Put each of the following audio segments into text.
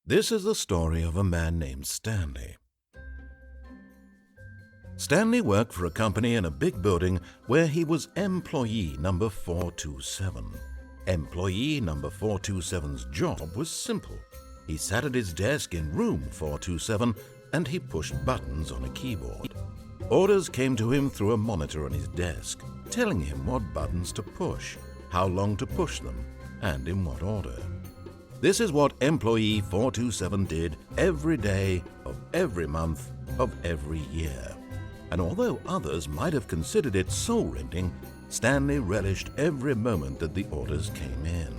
This is the story of a man named Stanley. Stanley worked for a company in a big building where he was employee number 427. Employee number 427's job was simple. He sat at his desk in room 427 and he pushed buttons on a keyboard. Orders came to him through a monitor on his desk, telling him what buttons to push, how long to push them, and in what order. This is what employee 427 did every day of every month of every year. And although others might have considered it soul-rending, Stanley relished every moment that the orders came in,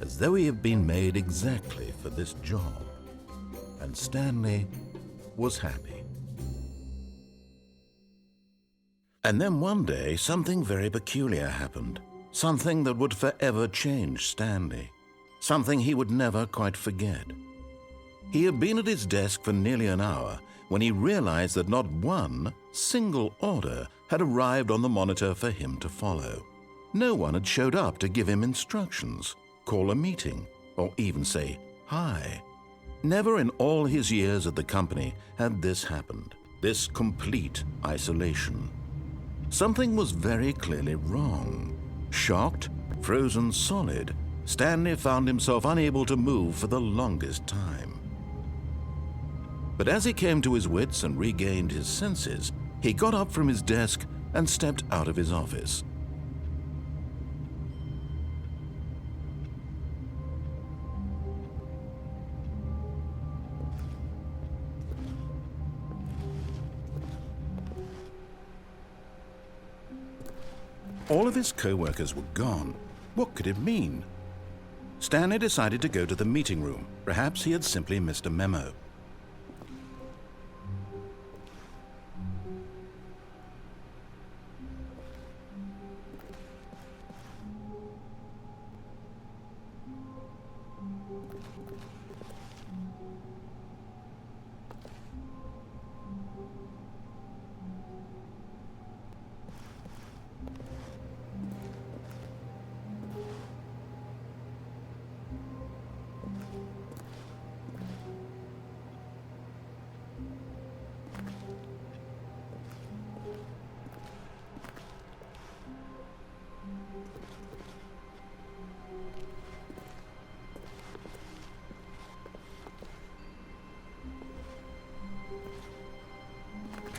as though he had been made exactly for this job. And Stanley was happy. And then one day, something very peculiar happened, something that would forever change Stanley, something he would never quite forget. He had been at his desk for nearly an hour when he realized that not one single order had arrived on the monitor for him to follow. No one had showed up to give him instructions, call a meeting, or even say hi. Never in all his years at the company had this happened, this complete isolation. Something was very clearly wrong. Shocked, frozen solid, Stanley found himself unable to move for the longest time. But as he came to his wits and regained his senses, he got up from his desk and stepped out of his office. All of his co-workers were gone. What could it mean? Stanley decided to go to the meeting room. Perhaps he had simply missed a memo.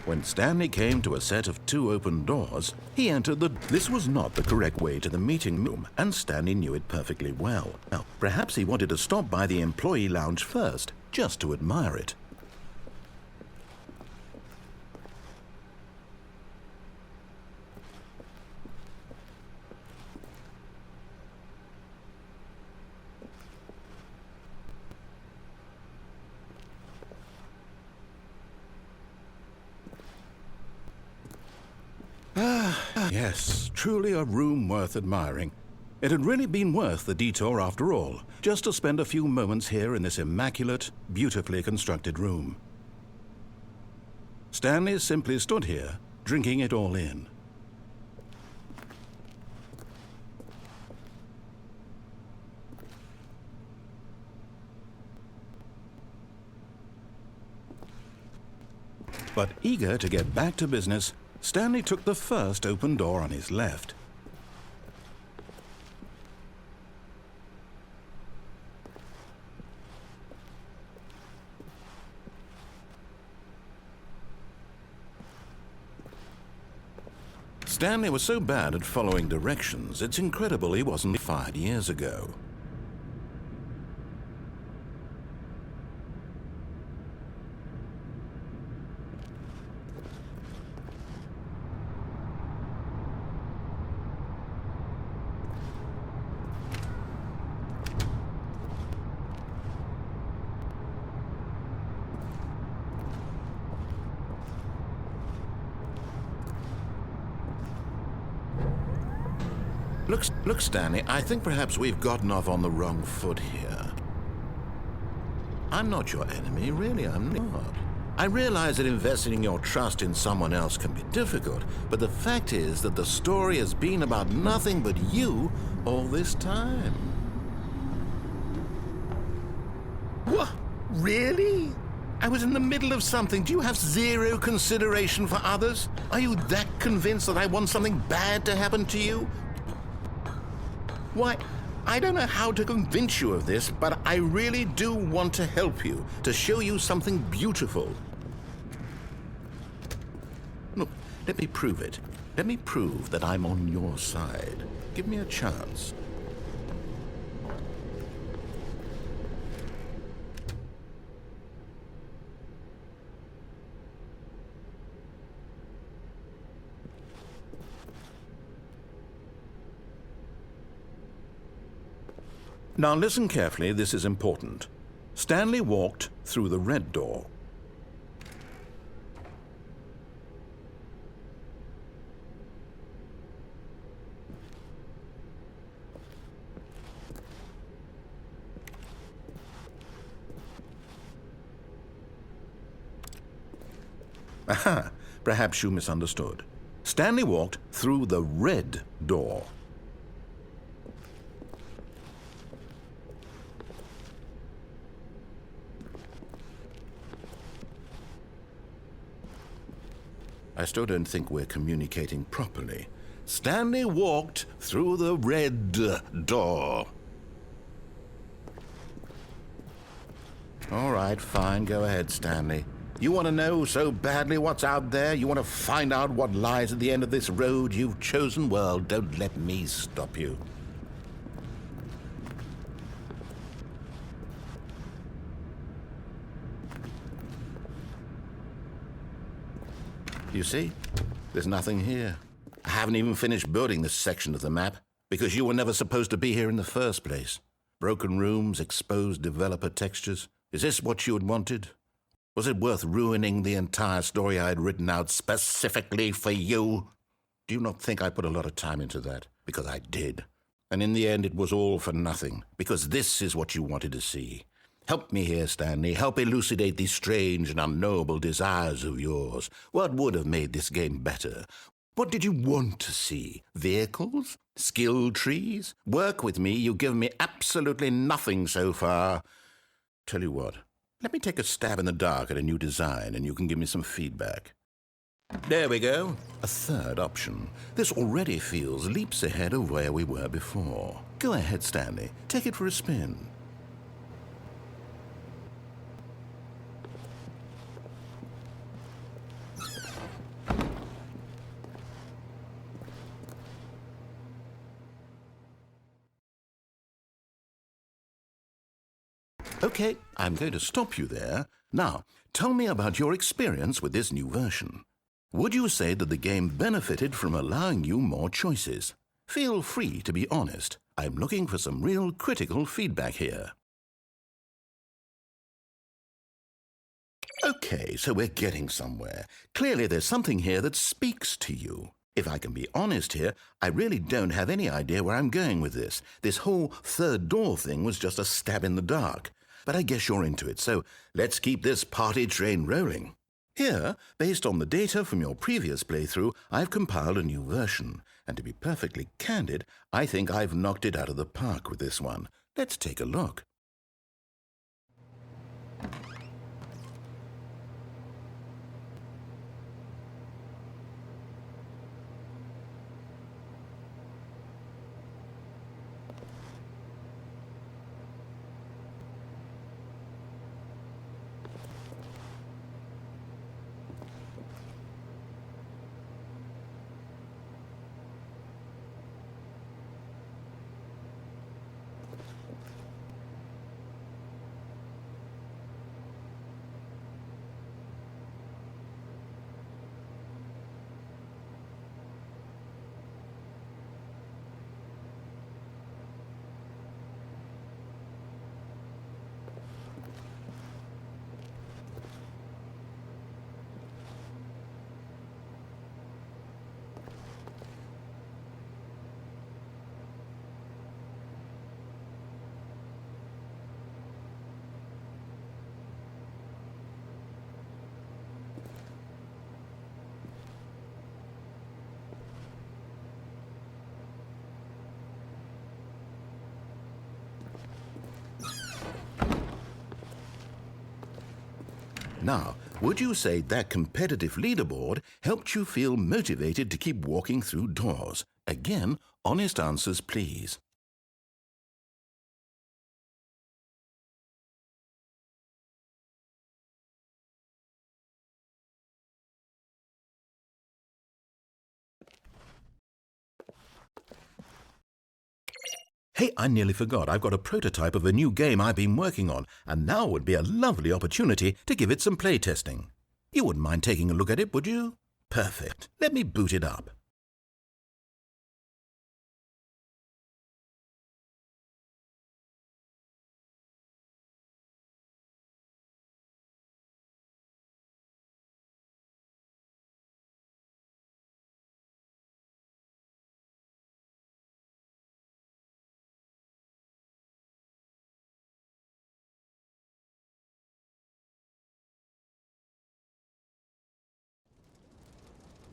When Stanley came to a set of 2 open doors, he entered This was not the correct way to the meeting room, and Stanley knew it perfectly well. Now, perhaps he wanted to stop by the employee lounge first, just to admire it. Yes, truly a room worth admiring. It had really been worth the detour after all, just to spend a few moments here in this immaculate, beautifully constructed room. Stanley simply stood here, drinking it all in. But eager to get back to business, Stanley took the first open door on his left. Stanley was so bad at following directions, it's incredible he wasn't fired years ago. Look, Stanley, I think perhaps we've gotten off on the wrong foot here. I'm not your enemy, really, I'm not. I realize that investing your trust in someone else can be difficult, but the fact is that the story has been about nothing but you all this time. Really? I was in the middle of something. Do you have zero consideration for others? Are you that convinced that I want something bad to happen to you? Why, I don't know how to convince you of this, but I really do want to help you, to show you something beautiful. Look, let me prove it. Let me prove that I'm on your side. Give me a chance. Now listen carefully, this is important. Stanley walked through the red door. Aha, perhaps you misunderstood. Stanley walked through the red door. I still don't think we're communicating properly. Stanley walked through the red door. All right, fine, go ahead, Stanley. You want to know so badly what's out there? You want to find out what lies at the end of this road you've chosen? Well, don't let me stop you. You see? There's nothing here. I haven't even finished building this section of the map, because you were never supposed to be here in the first place. Broken rooms, exposed developer textures. Is this what you had wanted? Was it worth ruining the entire story I had written out specifically for you? Do you not think I put a lot of time into that? Because I did. And in the end, it was all for nothing, because this is what you wanted to see. Help me here, Stanley. Help elucidate these strange and unknowable desires of yours. What would have made this game better? What did you want to see? Vehicles? Skill trees? Work with me. You've given me absolutely nothing so far. Tell you what, let me take a stab in the dark at a new design and you can give me some feedback. There we go. A third option. This already feels leaps ahead of where we were before. Go ahead, Stanley. Take it for a spin. Okay, I'm going to stop you there. Now, tell me about your experience with this new version. Would you say that the game benefited from allowing you more choices? Feel free to be honest. I'm looking for some real critical feedback here. Okay, so we're getting somewhere. Clearly there's something here that speaks to you. If I can be honest here, I really don't have any idea where I'm going with this. This whole third door thing was just a stab in the dark. But I guess you're into it, so let's keep this party train rolling. Here, based on the data from your previous playthrough, I've compiled a new version. And to be perfectly candid, I think I've knocked it out of the park with this one. Let's take a look. Now, would you say that competitive leaderboard helped you feel motivated to keep walking through doors? Again, honest answers, please. Hey, I nearly forgot. I've got a prototype of a new game I've been working on, and now would be a lovely opportunity to give it some playtesting. You wouldn't mind taking a look at it, would you? Perfect. Let me boot it up.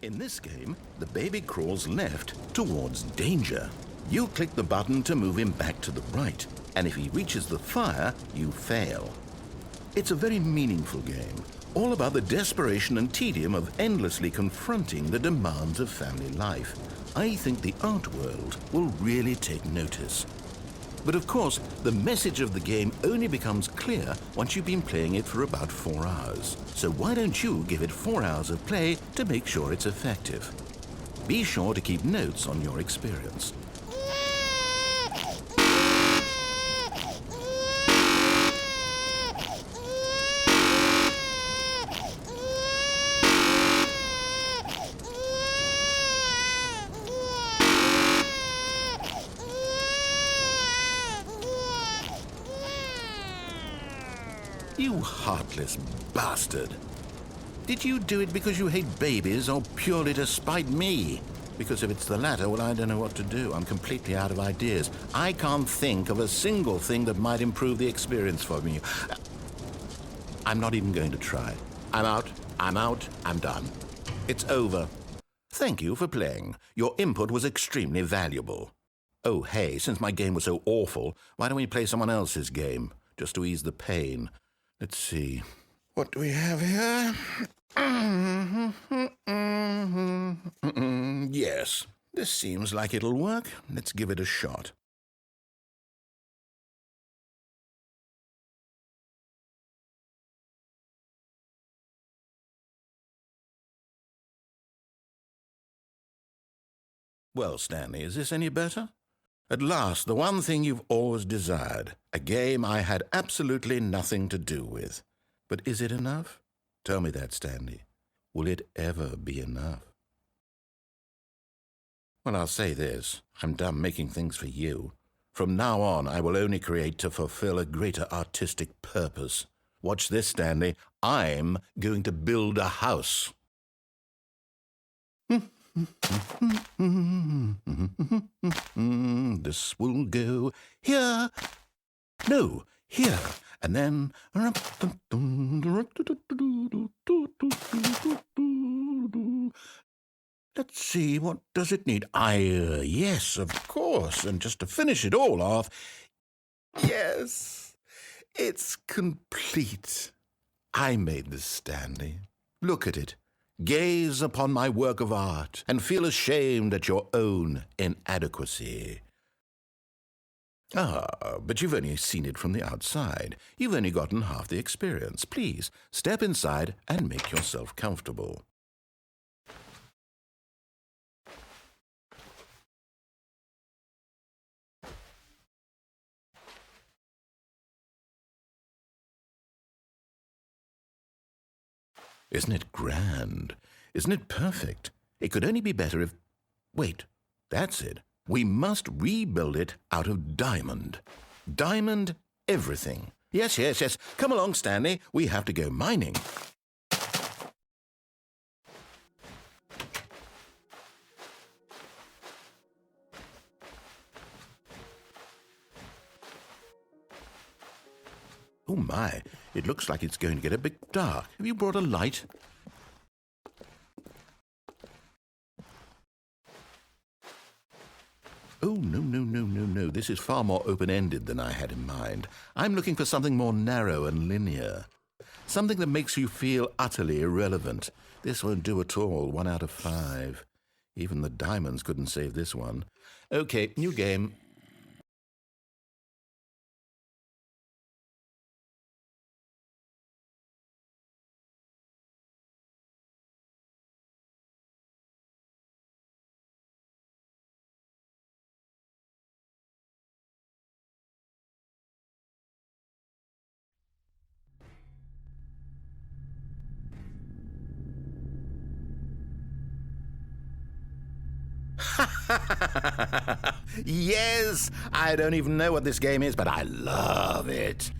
In this game, the baby crawls left towards danger. You click the button to move him back to the right, and if he reaches the fire, you fail. It's a very meaningful game, all about the desperation and tedium of endlessly confronting the demands of family life. I think the art world will really take notice. But of course, the message of the game only becomes clear once you've been playing it for about 4 hours. So why don't you give it 4 hours of play to make sure it's effective? Be sure to keep notes on your experience. You heartless bastard. Did you do it because you hate babies or purely to spite me? Because if it's the latter, well, I don't know what to do. I'm completely out of ideas. I can't think of a single thing that might improve the experience for me. I'm not even going to try. I'm out, I'm done. It's over. Thank you for playing. Your input was extremely valuable. Oh, hey, since my game was so awful, why don't we play someone else's game, just to ease the pain? Let's see. What do we have here? Yes, this seems like it'll work. Let's give it a shot. Well, Stanley, is this any better? At last, the one thing you've always desired, a game I had absolutely nothing to do with. But is it enough? Tell me that, Stanley. Will it ever be enough? Well, I'll say this. I'm done making things for you. From now on, I will only create to fulfill a greater artistic purpose. Watch this, Stanley. I'm going to build a house. This will go here. No, here. And then... Let's see, what does it need? Yes, of course. And just to finish it all off... Yes, it's complete. I made this, Stanley. Look at it. Gaze upon my work of art and feel ashamed at your own inadequacy. But you've only seen it from the outside. You've only gotten half the experience. Please, step inside and make yourself comfortable. Isn't it grand? Isn't it perfect? It could only be better if... Wait, that's it. We must rebuild it out of diamond. Diamond everything. Yes. Come along, Stanley. We have to go mining. Oh my, it looks like it's going to get a bit dark. Have you brought a light? Oh, no. This is far more open-ended than I had in mind. I'm looking for something more narrow and linear. Something that makes you feel utterly irrelevant. This won't do at all. 1 out of 5. Even the diamonds couldn't save this one. Okay, new game. Yes! I don't even know what this game is, but I love it.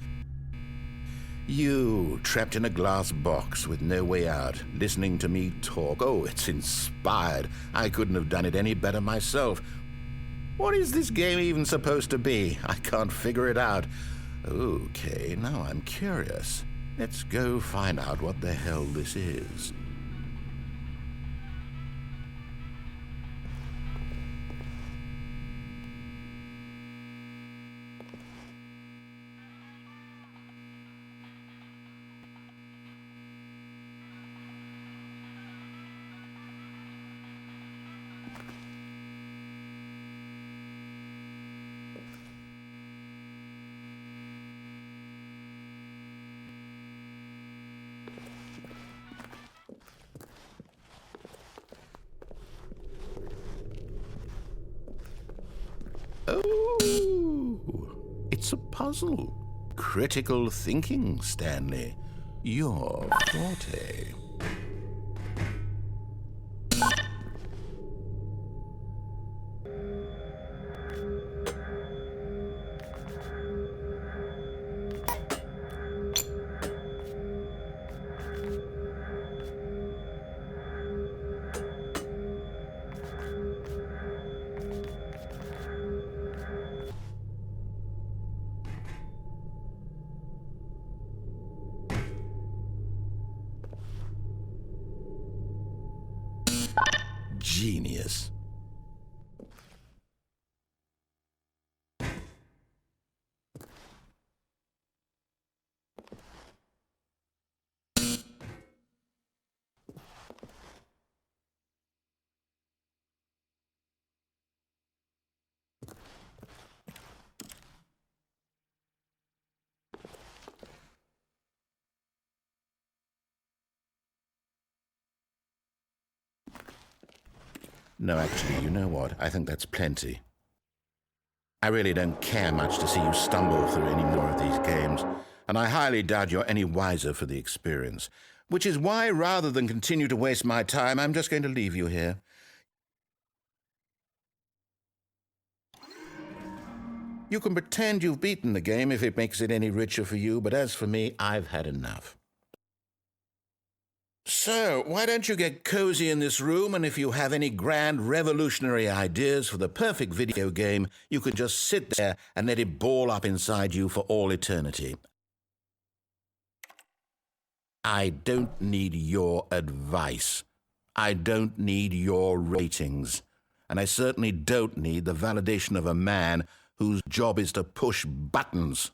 You, trapped in a glass box with no way out, listening to me talk. Oh, it's inspired. I couldn't have done it any better myself. What is this game even supposed to be? I can't figure it out. Okay, now I'm curious. Let's go find out what the hell this is. Oh, it's a puzzle. Critical thinking, Stanley. Your forte. Genius. No, actually, you know what? I think that's plenty. I really don't care much to see you stumble through any more of these games, and I highly doubt you're any wiser for the experience. Which is why, rather than continue to waste my time, I'm just going to leave you here. You can pretend you've beaten the game if it makes it any richer for you, but as for me, I've had enough. So, why don't you get cozy in this room, and if you have any grand revolutionary ideas for the perfect video game, you can just sit there and let it ball up inside you for all eternity. I don't need your advice. I don't need your ratings. And I certainly don't need the validation of a man whose job is to push buttons.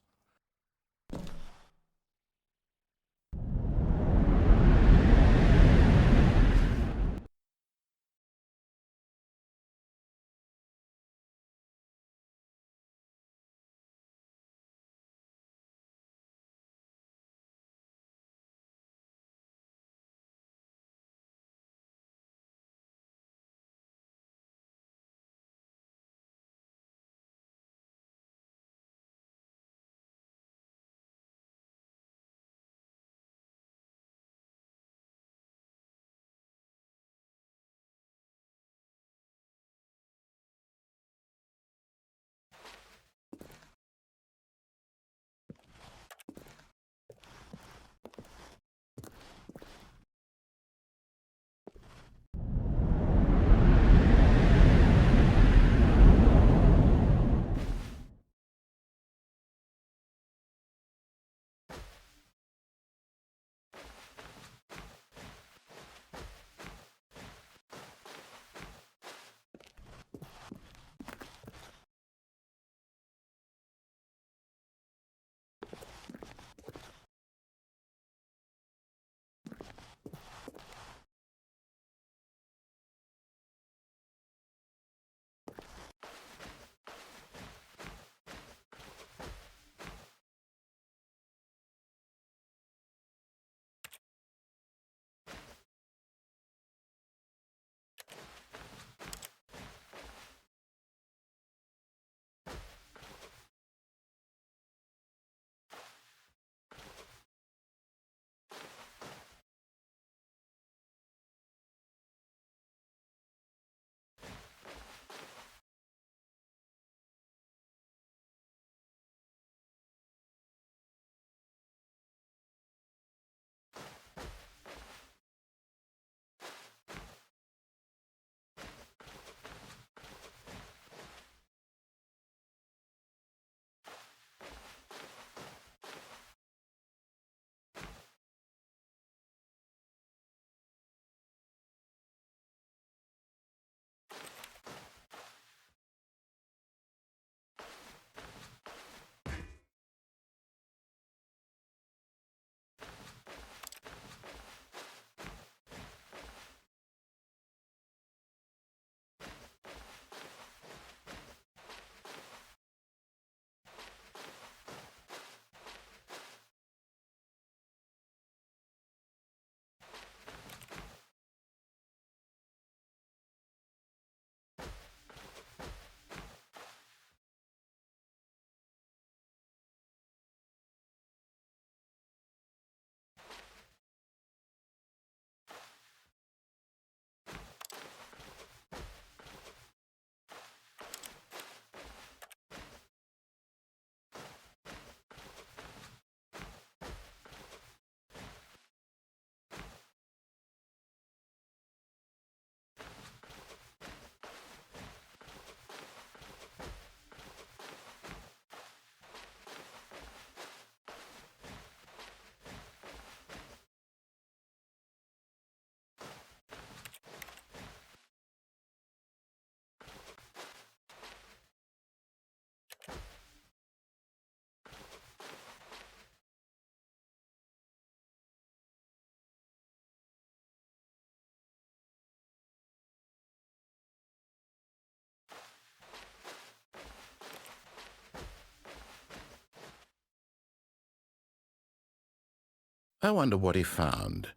I wonder what he found.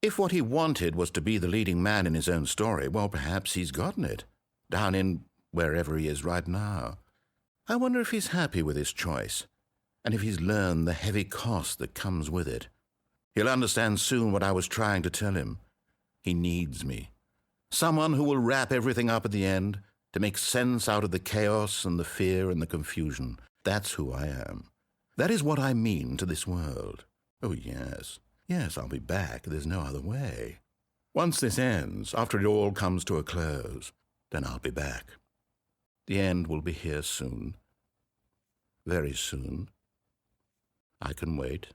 If what he wanted was to be the leading man in his own story, well, perhaps he's gotten it, down in wherever he is right now. I wonder if he's happy with his choice, and if he's learned the heavy cost that comes with it. He'll understand soon what I was trying to tell him. He needs me. Someone who will wrap everything up at the end, to make sense out of the chaos and the fear and the confusion. That's who I am. That is what I mean to this world. Oh, yes. Yes, I'll be back. There's no other way. Once this ends, after it all comes to a close, then I'll be back. The end will be here soon. Very soon. I can wait.